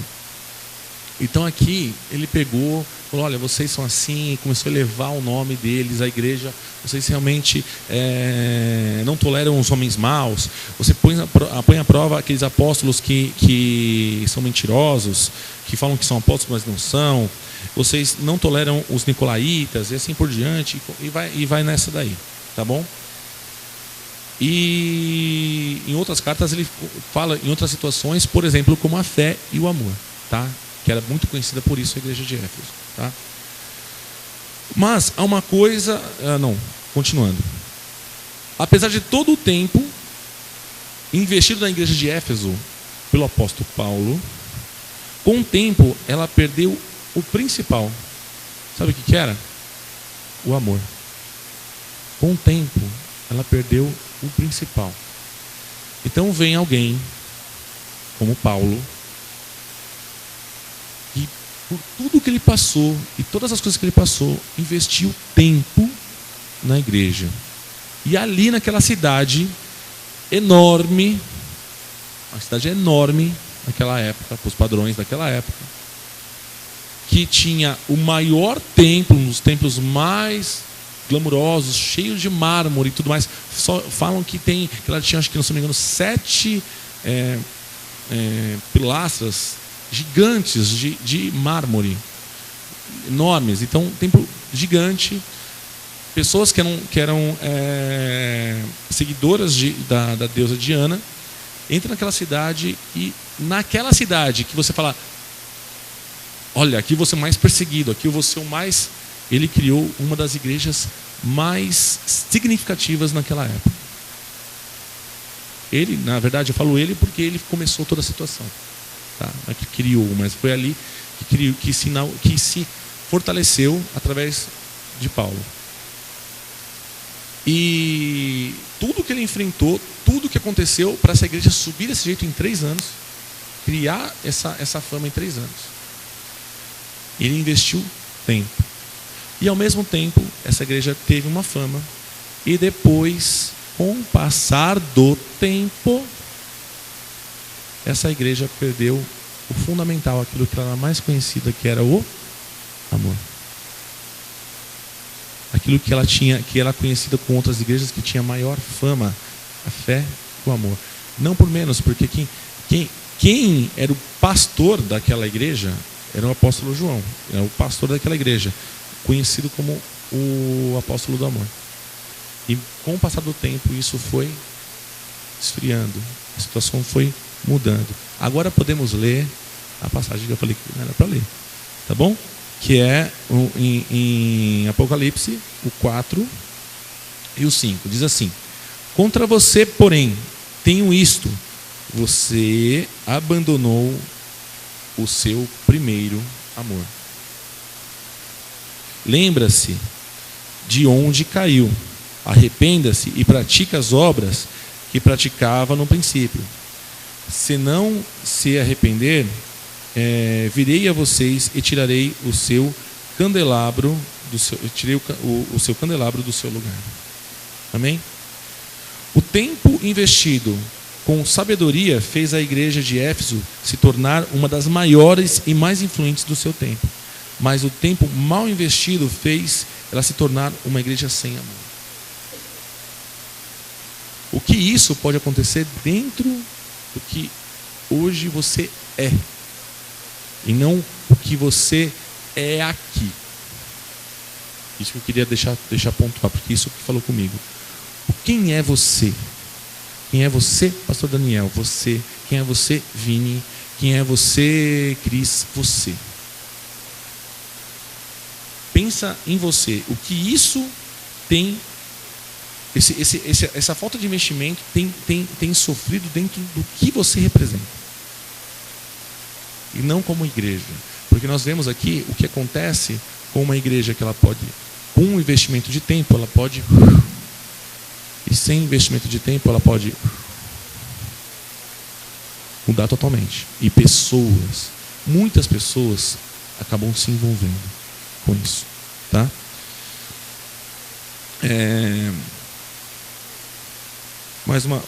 Então aqui ele pegou, falou, olha, vocês são assim, e começou a elevar o nome deles, a igreja, vocês realmente não toleram os homens maus, você põe à prova aqueles apóstolos que são mentirosos, que falam que são apóstolos, mas não são, vocês não toleram os nicolaítas, e assim por diante, e vai nessa daí, tá bom? E em outras cartas ele fala, em outras situações, por exemplo, como a fé e o amor, tá? Que era muito conhecida por isso a igreja de Éfeso, tá? Mas há uma coisa, continuando. Apesar de todo o tempo investido na igreja de Éfeso pelo apóstolo Paulo, com o tempo ela perdeu o principal. Sabe o que era? O amor. Com o tempo ela perdeu o principal. Então vem alguém como Paulo, e por tudo que ele passou e todas as coisas que ele passou, investiu tempo na igreja. E ali naquela cidade enorme, uma cidade enorme naquela época, para os padrões daquela época, que tinha o maior templo, um dos templos mais glamurosos, cheios de mármore e tudo mais. Só falam que ela tinha, acho que não se me engano, 7 pilastras gigantes de mármore, enormes. Então, um templo gigante. Pessoas que eram seguidoras da deusa Diana entram naquela cidade, e naquela cidade que você fala, olha, aqui eu vou ser mais perseguido, aqui eu vou ser o mais... Ele criou uma das igrejas mais significativas naquela época. Ele, na verdade, eu falo ele porque ele começou toda a situação, tá? Não é que criou, mas foi ali que criou, que se fortaleceu através de Paulo. E tudo que ele enfrentou, tudo que aconteceu para essa igreja subir desse jeito em 3 anos, criar essa fama em 3 anos. Ele investiu tempo. E ao mesmo tempo, essa igreja teve uma fama. E depois, com o passar do tempo, essa igreja perdeu o fundamental, aquilo que ela era mais conhecida, que era o amor. Aquilo que ela tinha, que era conhecida com outras igrejas, que tinha maior fama, a fé e o amor. Não por menos, porque quem era o pastor daquela igreja era o apóstolo João, era o pastor daquela igreja, conhecido como o apóstolo do amor. E com o passar do tempo, isso foi esfriando, a situação foi mudando. Agora podemos ler a passagem que eu falei que não era para ler, tá bom? Que é em Apocalipse, o 4 e o 5. Diz assim: contra você, porém, tenho isto: você abandonou o seu primeiro amor. Lembra-se de onde caiu, arrependa-se e pratique as obras que praticava no princípio. Se não se arrepender, virei a vocês e tirarei o seu candelabro tirei o seu candelabro do seu lugar. Amém? O tempo investido com sabedoria fez a igreja de Éfeso se tornar uma das maiores e mais influentes do seu tempo. Mas o tempo mal investido fez ela se tornar uma igreja sem amor. O que isso pode acontecer dentro do que hoje você é, e não o que você é aqui. Isso que eu queria deixar pontuar, porque isso que falou comigo. Quem é você? Quem é você, pastor Daniel? Você. Quem é você, Vini? Quem é você, Cris? Você. Pensa em você. O que isso tem, essa falta de investimento tem sofrido dentro do que você representa. E não como igreja. Porque nós vemos aqui o que acontece com uma igreja que ela pode, com um investimento de tempo, ela pode, e sem investimento de tempo, ela pode mudar totalmente. E muitas pessoas acabam se envolvendo com isso, tá? Mais uma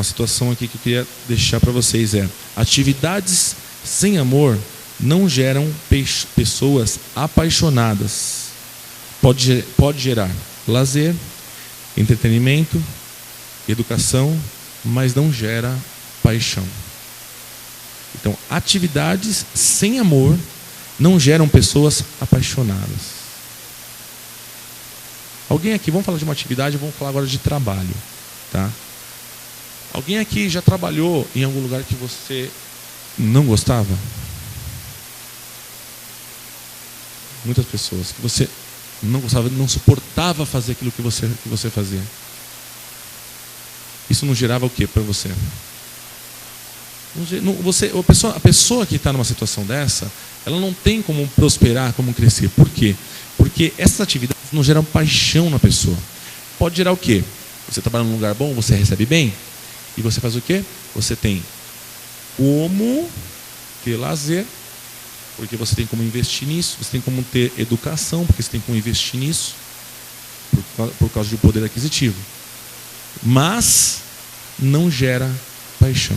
situação aqui que eu queria deixar para vocês é: atividades sem amor não geram pessoas apaixonadas. Pode gerar lazer, entretenimento, educação, mas não gera paixão. Então, atividades sem amor não geram pessoas apaixonadas. Alguém aqui, vamos falar de uma atividade, vamos falar agora de trabalho, tá? Alguém aqui já trabalhou em algum lugar que você não gostava? Muitas pessoas que você não gostava, não suportava fazer aquilo que você fazia. Isso não gerava o que para você? A pessoa que está numa situação dessa, ela não tem como prosperar, como crescer. Por quê? Porque essas atividades não geram paixão na pessoa. Pode gerar o quê? Você trabalha num lugar bom, você recebe bem, e você faz o quê? Você tem como ter lazer, porque você tem como investir nisso, você tem como ter educação, porque você tem como investir nisso, por causa do poder aquisitivo. Mas não gera paixão.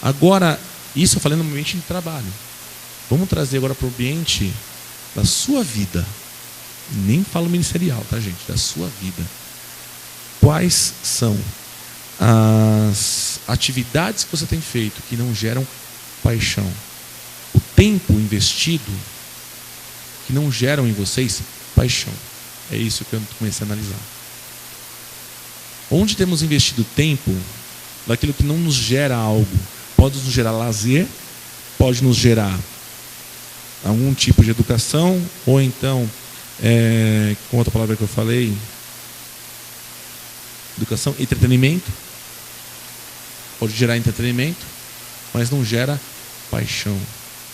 Agora, isso eu falei no ambiente de trabalho. Vamos trazer agora para o ambiente da sua vida. Nem falo ministerial, tá, gente? Da sua vida. Quais são as atividades que você tem feito que não geram paixão? O tempo investido que não geram em vocês paixão. É isso que eu comecei a analisar. Onde temos investido tempo daquilo que não nos gera algo? Pode nos gerar lazer, pode nos gerar algum tipo de educação, ou então, com outra palavra que eu falei, educação, entretenimento, pode gerar entretenimento, mas não gera paixão,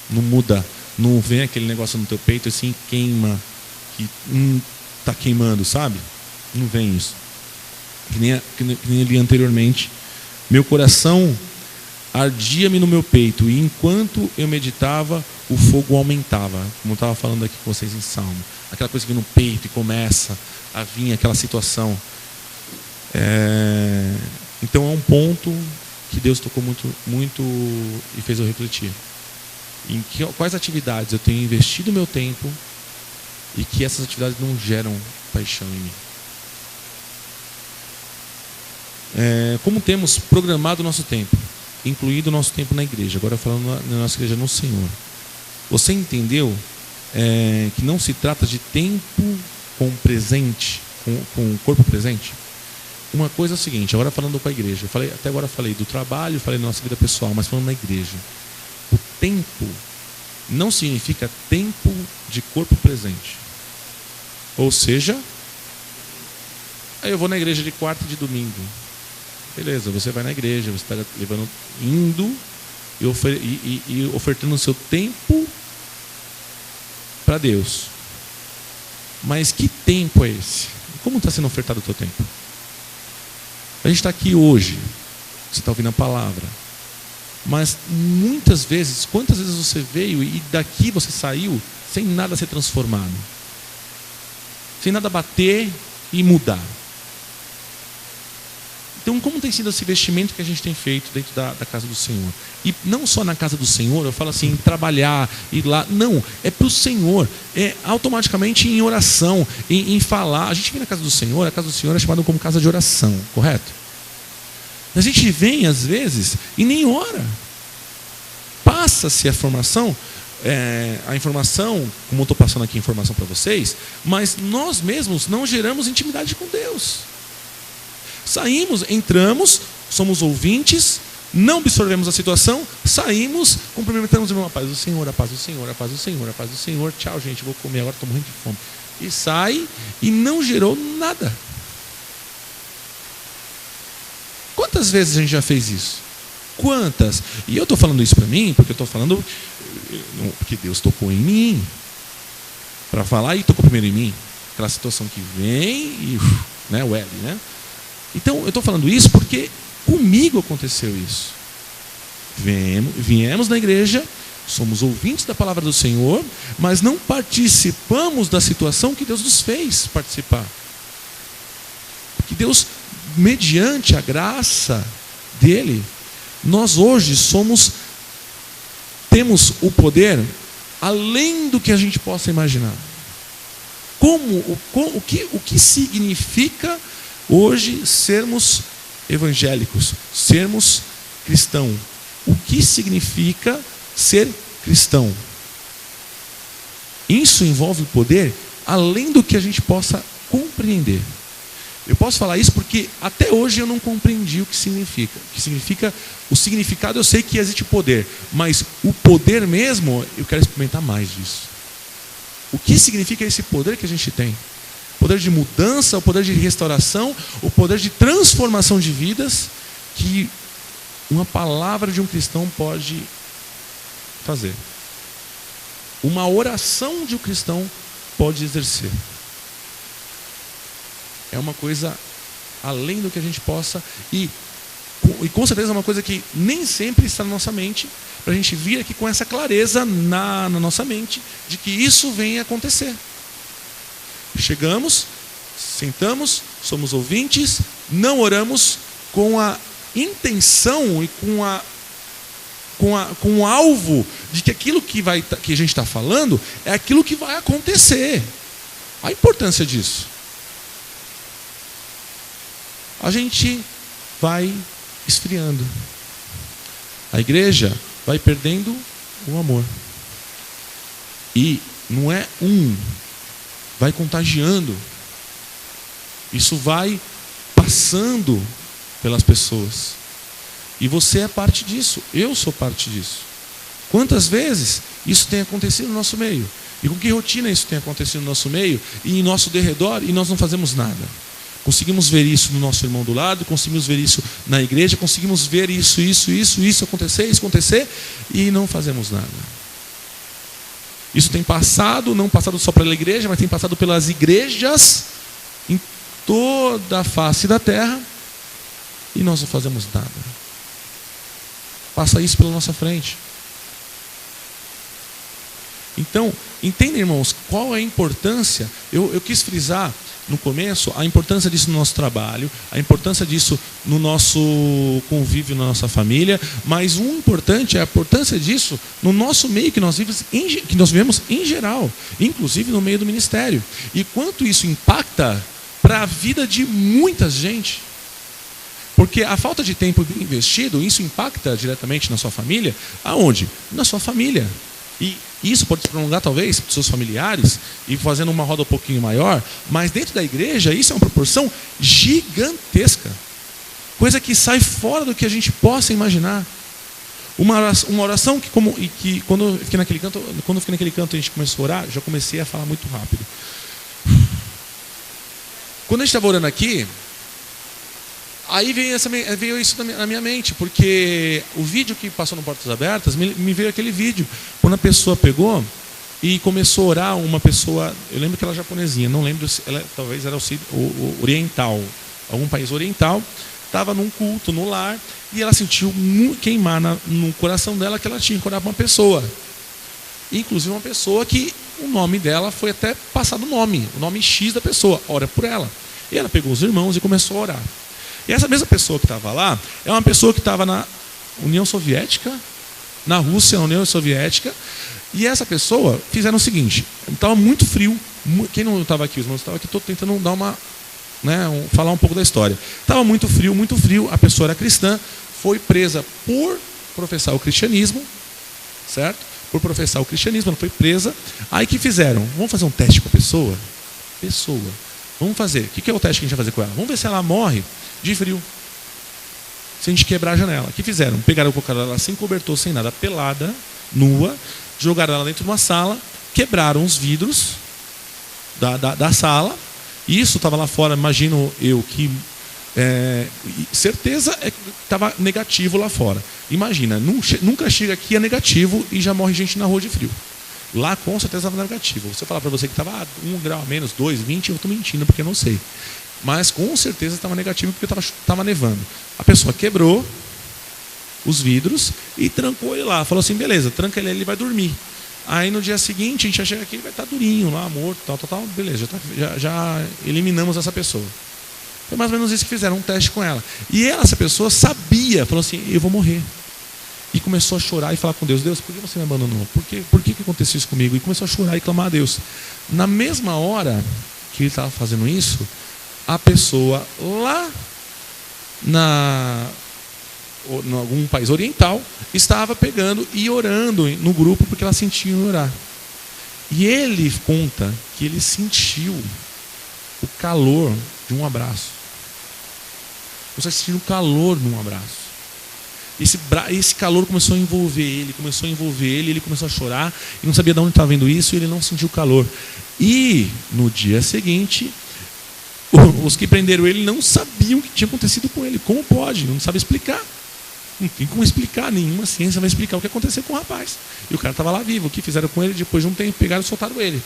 não muda, não vem aquele negócio no teu peito assim, queima, que está queimando, sabe? Não vem isso. Que nem eu li anteriormente, meu coração ardia-me no meu peito, e enquanto eu meditava, o fogo aumentava, como eu estava falando aqui com vocês em Salmo, aquela coisa que no peito e começa a vir aquela situação. Então é um ponto que Deus tocou muito e fez eu refletir. Em quais atividades eu tenho investido meu tempo e que essas atividades não geram paixão em mim. Como temos programado o nosso tempo, incluído o nosso tempo na igreja, agora falando na nossa igreja no Senhor. Você entendeu que não se trata de tempo com presente, com o corpo presente? Uma coisa é o seguinte, agora falando com a igreja, até agora falei do trabalho, falei da nossa vida pessoal, mas falando na igreja, o tempo não significa tempo de corpo presente. Ou seja, aí eu vou na igreja de quarta e de domingo. Beleza, você vai na igreja, você está indo e ofertando o seu tempo para Deus. Mas que tempo é esse? Como está sendo ofertado o teu tempo? A gente está aqui hoje, você está ouvindo a palavra, mas muitas vezes, quantas vezes você veio e daqui você saiu sem nada ser transformado, sem nada bater e mudar? Então, como tem sido esse investimento que a gente tem feito dentro da casa do Senhor? E não só na casa do Senhor, eu falo assim, trabalhar, ir lá. Não, é para o Senhor. É automaticamente em oração, em falar. A gente vem na casa do Senhor, a casa do Senhor é chamada como casa de oração, correto? A gente vem, às vezes, e nem ora. Passa-se a informação, como eu estou passando aqui a informação para vocês, mas nós mesmos não geramos intimidade com Deus. Saímos, entramos, somos ouvintes, não absorvemos a situação, saímos, cumprimentamos o irmão, a paz do Senhor, a paz do Senhor, a paz do Senhor, a paz do Senhor, tchau gente, vou comer agora, estou morrendo de fome. E sai e não gerou nada. Quantas vezes a gente já fez isso? Quantas? E eu estou falando isso para mim, porque eu estou falando, porque Deus tocou em mim, para falar e tocou primeiro em mim. Aquela situação que vem e, o L, né? Então, eu estou falando isso porque comigo aconteceu isso. Viemos na igreja, somos ouvintes da palavra do Senhor, mas não participamos da situação que Deus nos fez participar. Porque Deus, mediante a graça dele, nós hoje temos o poder além do que a gente possa imaginar. O que significa hoje sermos evangélicos, sermos cristãos? O que significa ser cristão? Isso envolve poder além do que a gente possa compreender. Eu posso falar isso porque até hoje eu não compreendi o que significa. O significado eu sei que existe poder, mas o poder mesmo, eu quero experimentar mais disso. O que significa esse poder que a gente tem? O poder de mudança, o poder de restauração, o poder de transformação de vidas que uma palavra de um cristão pode fazer. Uma oração de um cristão pode exercer. É uma coisa além do que a gente possa, e com certeza é uma coisa que nem sempre está na nossa mente, para a gente vir aqui com essa clareza na nossa mente, de que isso vem acontecer. Chegamos, sentamos, somos ouvintes, não oramos com a intenção e com o alvo de que aquilo que a gente está falando é aquilo que vai acontecer. A importância disso. A gente vai esfriando. A igreja vai perdendo o amor. E não é vai contagiando. Isso vai passando pelas pessoas. E você é parte disso. Eu sou parte disso. Quantas vezes isso tem acontecido no nosso meio? E com que rotina isso tem acontecido no nosso meio e em nosso derredor e nós não fazemos nada? Conseguimos ver isso no nosso irmão do lado, conseguimos ver isso na igreja, conseguimos ver isso acontecer e não fazemos nada. Isso tem passado, não passado só pela igreja, mas tem passado pelas igrejas em toda a face da terra e nós não fazemos nada. Passa isso pela nossa frente. Então, entendem, irmãos, qual é a importância? Eu quis frisar no começo a importância disso no nosso trabalho, a importância disso no nosso convívio, na nossa família, mas o importante é a importância disso no nosso meio que nós vivemos em geral, inclusive no meio do ministério. E quanto isso impacta para a vida de muita gente. Porque a falta de tempo bem investido, isso impacta diretamente na sua família. Aonde? Na sua família. E isso pode se prolongar talvez para os seus familiares e fazendo uma roda um pouquinho maior, mas dentro da igreja isso é uma proporção gigantesca. Coisa que sai fora do que a gente possa imaginar. Uma oração que quando eu fiquei naquele canto, a gente começou a orar, já comecei a falar muito rápido. Quando a gente estava orando aqui, aí veio isso na minha mente, porque o vídeo que passou no Portas Abertas, me veio aquele vídeo, quando a pessoa pegou e começou a orar, uma pessoa, eu lembro que ela era japonesinha, não lembro se ela talvez era oriental, algum país oriental, estava num culto, no lar, e ela sentiu queimar no coração dela que ela tinha que orar para uma pessoa. Inclusive uma pessoa que o nome dela foi até passado o nome X da pessoa, ora por ela. E ela pegou os irmãos e começou a orar. E essa mesma pessoa que estava lá, é uma pessoa que estava na União Soviética, na Rússia, na União Soviética, e essa pessoa fizeram o seguinte, estava muito frio, quem não estava aqui, os irmãos estavam aqui, estou tentando dar falar um pouco da história. Estava muito frio, a pessoa era cristã, foi presa por professar o cristianismo, certo? Por professar o cristianismo, ela foi presa. Aí que fizeram? Vamos fazer um teste com a pessoa? Vamos fazer. O que é o teste que a gente vai fazer com ela? Vamos ver se ela morre de frio. Se a gente quebrar a janela. O que fizeram? Pegaram, colocaram ela sem cobertor, sem nada, pelada, nua, jogaram ela dentro de uma sala, quebraram os vidros da sala. E isso estava lá fora, imagino eu que certeza é que estava negativo lá fora. Imagina, nunca chega aqui a negativo e já morre gente na rua de frio. Lá com certeza estava negativo. Se eu falar para você que estava 1 grau a menos, 2, 20, eu estou mentindo porque eu não sei. Mas com certeza estava negativo porque estava nevando. A pessoa quebrou os vidros e trancou ele lá. Falou assim, beleza, tranca ele vai dormir. Aí no dia seguinte a gente já chega aqui, ele vai estar durinho lá, morto, tal, beleza, já eliminamos essa pessoa. Foi mais ou menos isso que fizeram, um teste com ela. E essa pessoa sabia, falou assim, eu vou morrer. E começou a chorar e falar com Deus, Deus, por que você me abandonou? Por que aconteceu isso comigo? E começou a chorar e clamar a Deus. Na mesma hora que ele estava fazendo isso, a pessoa lá em algum país oriental estava pegando e orando no grupo porque ela sentia orar. E ele conta que ele sentiu o calor de um abraço. Você sentiu o calor de um abraço. Esse calor começou a envolver ele, ele começou a chorar e não sabia de onde estava vindo isso, e ele não sentiu o calor. E no dia seguinte, os que prenderam ele não sabiam o que tinha acontecido com ele. Como pode? Não sabe explicar. Não tem como explicar, nenhuma ciência vai explicar o que aconteceu com o rapaz. E o cara estava lá vivo. O que fizeram com ele? Depois de um tempo, pegaram e soltaram ele.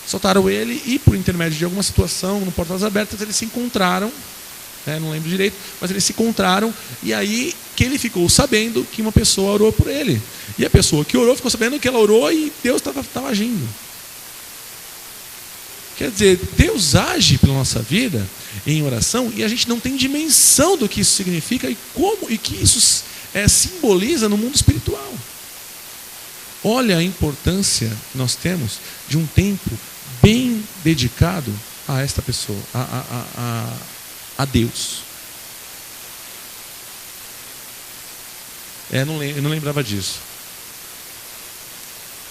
Soltaram ele e, por intermédio de alguma situação, no Portas Abertas, eles se encontraram. Não lembro direito, mas eles se encontraram. E aí que ele ficou sabendo que uma pessoa orou por ele. E a pessoa que orou ficou sabendo que ela orou e Deus estava agindo. Quer dizer, Deus age pela nossa vida em oração e a gente não tem dimensão do que isso significa e que isso simboliza no mundo espiritual. Olha a importância que nós temos de um tempo bem dedicado a esta pessoa, a Deus. Eu não lembrava disso.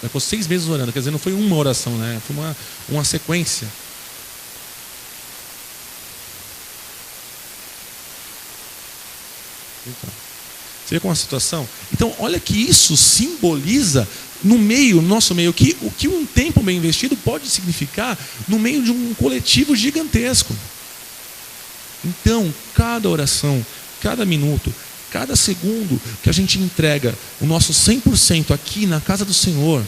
Ficou 6 meses orando, quer dizer, não foi uma oração, né? Foi uma sequência. Então, Você vê com a situação? Então, olha que isso simboliza no nosso meio, o que um tempo bem investido pode significar no meio de um coletivo gigantesco. Então, cada oração, cada minuto, cada segundo que a gente entrega o nosso 100% aqui na casa do Senhor,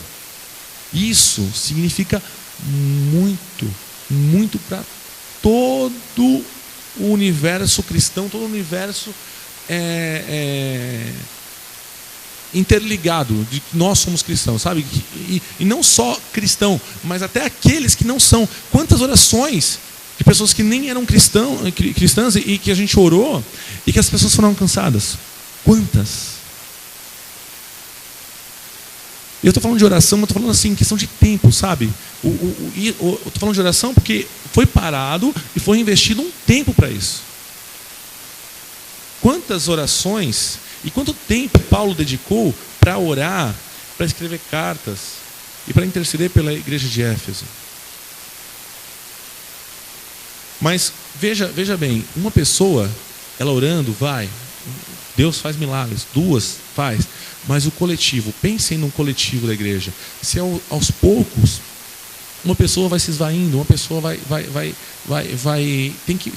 isso significa muito, muito para todo o universo cristão, todo o universo interligado de que nós somos cristãos, sabe? E não só cristão, mas até aqueles que não são. Quantas orações de pessoas que nem eram cristãs e que a gente orou e que as pessoas foram alcançadas? Quantas? Eu estou falando de oração, mas estou falando assim, em questão de tempo, sabe? Eu estou falando de oração porque foi parado e foi investido um tempo para isso. Quantas orações e quanto tempo Paulo dedicou para orar, para escrever cartas e para interceder pela igreja de Éfeso? Mas veja bem, uma pessoa, ela orando, vai, Deus faz milagres, duas, faz, mas o coletivo, pensem no coletivo da igreja. Se aos poucos uma pessoa vai se esvaindo, uma pessoa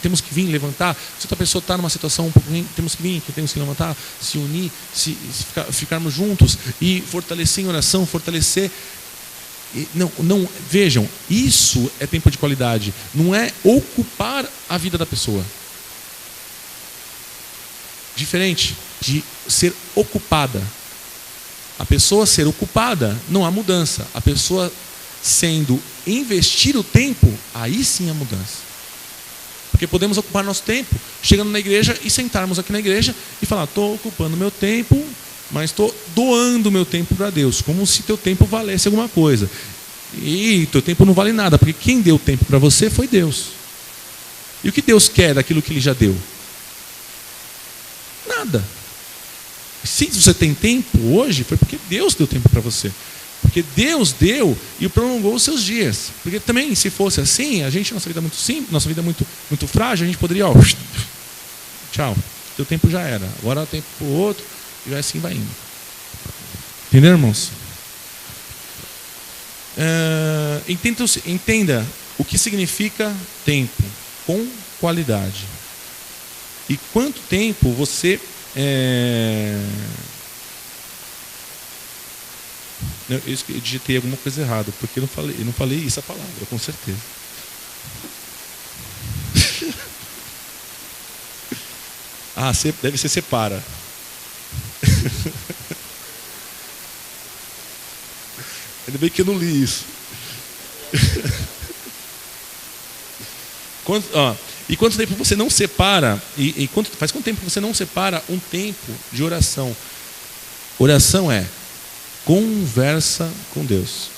temos que vir levantar. Se outra pessoa está numa situação um pouco ruim, temos que levantar, se unir, ficarmos juntos e fortalecer em oração, fortalecer. Não, vejam, isso é tempo de qualidade, não é ocupar a vida da pessoa. Diferente de ser ocupada. A pessoa ser ocupada, não há mudança. A pessoa sendo investir o tempo, aí sim há mudança. Porque podemos ocupar nosso tempo chegando na igreja e sentarmos aqui na igreja e falar: estou ocupando meu tempo, mas estou doando meu tempo para Deus, como se teu tempo valesse alguma coisa. E teu tempo não vale nada, porque quem deu tempo para você foi Deus. E o que Deus quer daquilo que Ele já deu? Nada. Se você tem tempo hoje, foi porque Deus deu tempo para você. Porque Deus deu e prolongou os seus dias. Porque também, se fosse assim, nossa vida é muito simples, nossa vida é muito, muito frágil, a gente poderia, tchau, teu tempo já era. Agora é o tempo para o outro, e assim vai indo. Entenderam, irmãos? Entenda o que significa tempo com qualidade. E quanto tempo você eu digitei alguma coisa errada, porque eu não falei essa palavra, com certeza. Deve ser separa. Ainda bem que eu não li isso. E quanto tempo você não separa? Faz quanto tempo você não separa um tempo de oração? Oração é conversa com Deus.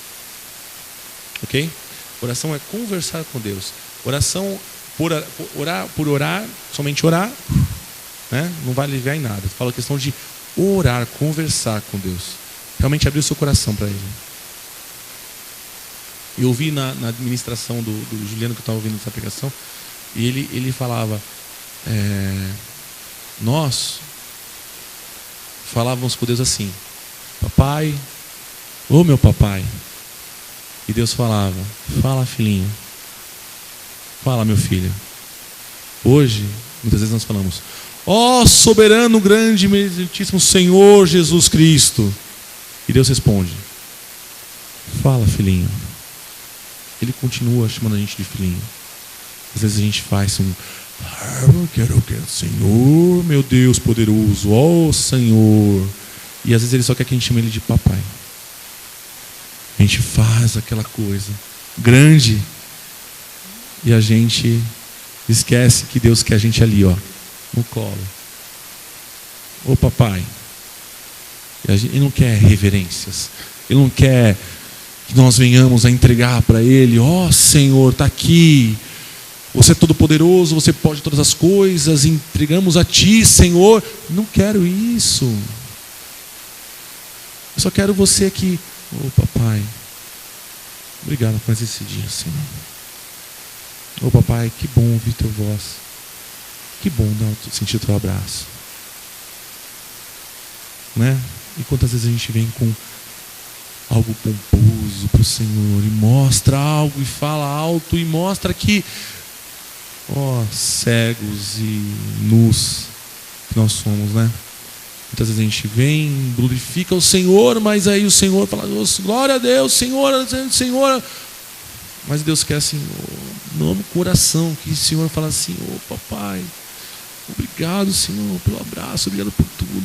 Ok? Oração é conversar com Deus. Oração por orar, somente orar, né? Não vai aliviar em nada. Fala a questão de orar, conversar com Deus. Realmente abrir o seu coração para Ele. Eu ouvi na administração do Juliano, que eu estava ouvindo essa pregação, e ele falava, nós falávamos com Deus assim: papai, ô meu papai. E Deus falava: fala, filhinho, fala, meu filho. Hoje, muitas vezes nós falamos: ó soberano, grande, meritíssimo Senhor Jesus Cristo. E Deus responde: fala, filhinho. Ele continua chamando a gente de filhinho. Às vezes a gente faz eu quero, Senhor, meu Deus poderoso, ó Senhor. E às vezes Ele só quer que a gente chame Ele de papai. A gente faz aquela coisa grande e a gente esquece que Deus quer a gente ali, ó, no colo. Ô papai. Ele não quer reverências. Ele não quer que nós venhamos a entregar para Ele: ó Senhor, está aqui. Você é todo poderoso, você pode todas as coisas, entregamos a Ti, Senhor. Não quero isso. Eu só quero você aqui. Ô papai, obrigado por mais esse dia, Senhor. Ô papai, que bom ouvir Tua voz. Que bom sentir Teu abraço. né? E quantas vezes a gente vem com algo pomposo para o Senhor e mostra algo e fala alto e mostra que, cegos e nus que nós somos, né? Muitas vezes a gente vem, glorifica o Senhor, mas aí o Senhor fala, glória a Deus, Senhor, Senhor. Mas Deus quer assim, no coração, que o Senhor fala assim, papai, obrigado, Senhor, pelo abraço, obrigado por tudo.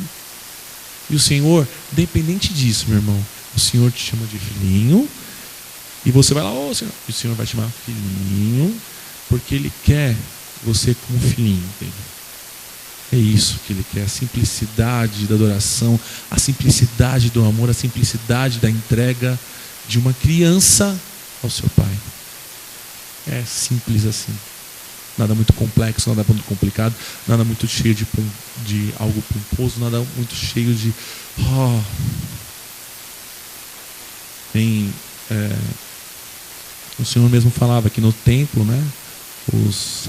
E o Senhor, independente disso, meu irmão, o Senhor te chama de filhinho, e você vai lá, Senhor, e o Senhor vai te chamar filhinho, porque Ele quer você como filhinho dele. É isso que Ele quer, a simplicidade da adoração, a simplicidade do amor, a simplicidade da entrega de uma criança ao seu pai. É simples assim. Nada muito complexo, nada muito complicado, nada muito cheio de algo pomposo, nada muito cheio de... o Senhor mesmo falava que no templo, né, os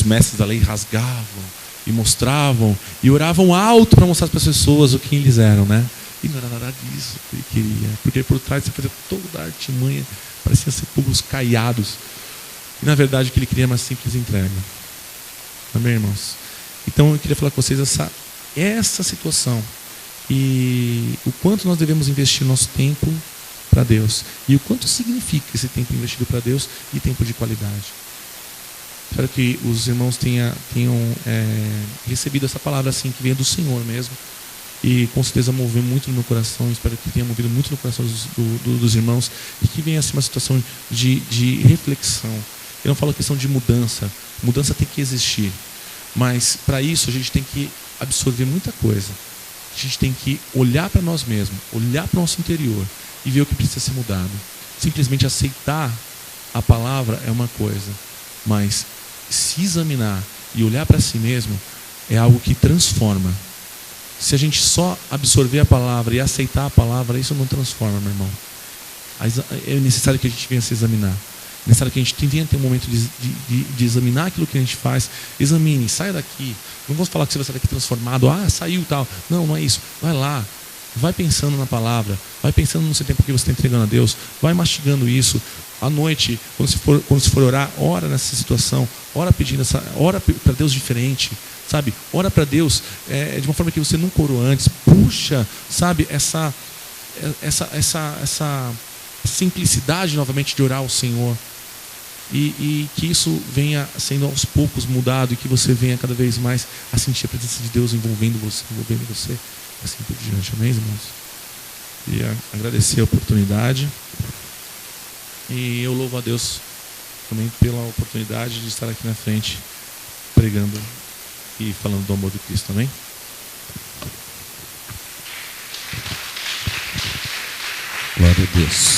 mestres da lei rasgavam e mostravam e oravam alto para mostrar para as pessoas o que eles eram, né? E não era nada disso que Ele queria, porque por trás você fazia toda a artimanha, parecia sepulcros caiados. E na verdade o que Ele queria era uma simples entrega. Amém, irmãos? Então eu queria falar com vocês essa situação e o quanto nós devemos investir nosso tempo para Deus e o quanto significa esse tempo investido para Deus e tempo de qualidade. Espero que os irmãos tenham recebido essa palavra assim, que venha do Senhor mesmo. E com certeza moveu muito no meu coração. Espero que tenha movido muito no coração dos irmãos. E que venha assim uma situação de reflexão. Eu não falo questão de mudança. Mudança tem que existir. Mas para isso a gente tem que absorver muita coisa. A gente tem que olhar para nós mesmos, olhar para o nosso interior e ver o que precisa ser mudado. Simplesmente aceitar a palavra é uma coisa, mas se examinar e olhar para si mesmo é algo que transforma. Se a gente só absorver a palavra e aceitar a palavra, isso não transforma, meu irmão. É necessário que a gente venha se examinar. É necessário que a gente venha ter um momento de examinar aquilo que a gente faz. Examine, saia daqui. Não vamos falar que você vai sair daqui transformado. Saiu e tal. Não, não é isso. Vai lá. Vai pensando na palavra. Vai pensando no seu tempo que você está entregando a Deus. Vai mastigando isso. À noite, quando você for orar, ora nessa situação. Ora pedindo ora para Deus diferente. Sabe? Ora para Deus de uma forma que você nunca orou antes. Puxa, sabe? Essa simplicidade novamente de orar ao Senhor. E que isso venha sendo aos poucos mudado e que você venha cada vez mais a sentir a presença de Deus envolvendo você, assim por diante. Amém, irmãos? Queria agradecer a oportunidade e eu louvo a Deus também pela oportunidade de estar aqui na frente pregando e falando do amor de Cristo. Amém? Glória a Deus.